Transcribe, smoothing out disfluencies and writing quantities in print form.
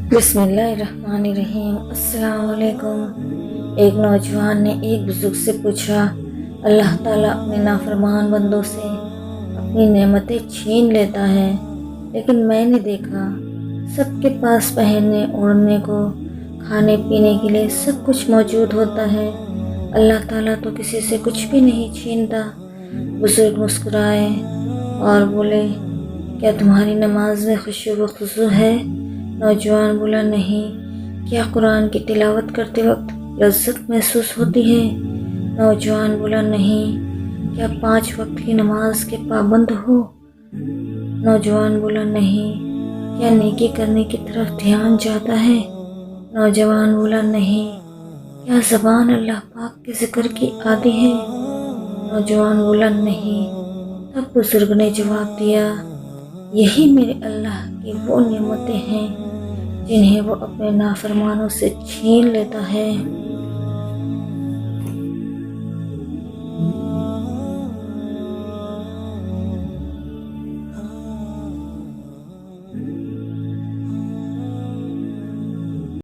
बिस्मिल्लाहिर्रहमानिर्रहीम। अस्सलाम वालेकुम। एक नौजवान ने एक बुजुर्ग से पूछा, अल्लाह ताला अपने नाफरमान बंदों से अपनी नेमतें छीन लेता है, लेकिन मैंने देखा सबके पास पहनने ओढ़ने को, खाने पीने के लिए सब कुछ मौजूद होता है। अल्लाह ताला तो किसी से कुछ भी नहीं छीनता। बुजुर्ग मुस्कुराए और बोले, क्या तुम्हारी नमाज में खुशू व खुशू है? नौजवान बोला, नहीं। क्या कुरान की तिलावत करते वक्त लज्जत महसूस होती है? नौजवान बोला, नहीं। क्या 5 वक्त की नमाज के पाबंद हो? नौजवान बोला, नहीं। क्या नेकी करने की तरफ ध्यान जाता है? नौजवान बोला, नहीं। क्या ज़बान अल्लाह पाक के ज़िक्र की आदी है? नौजवान बोला, नहीं। तब बुजुर्ग ने जवाब दिया, यही मेरे अल्लाह की वो नेमतें हैं जिन्हें वो अपने नाफरमानों से छीन लेता है।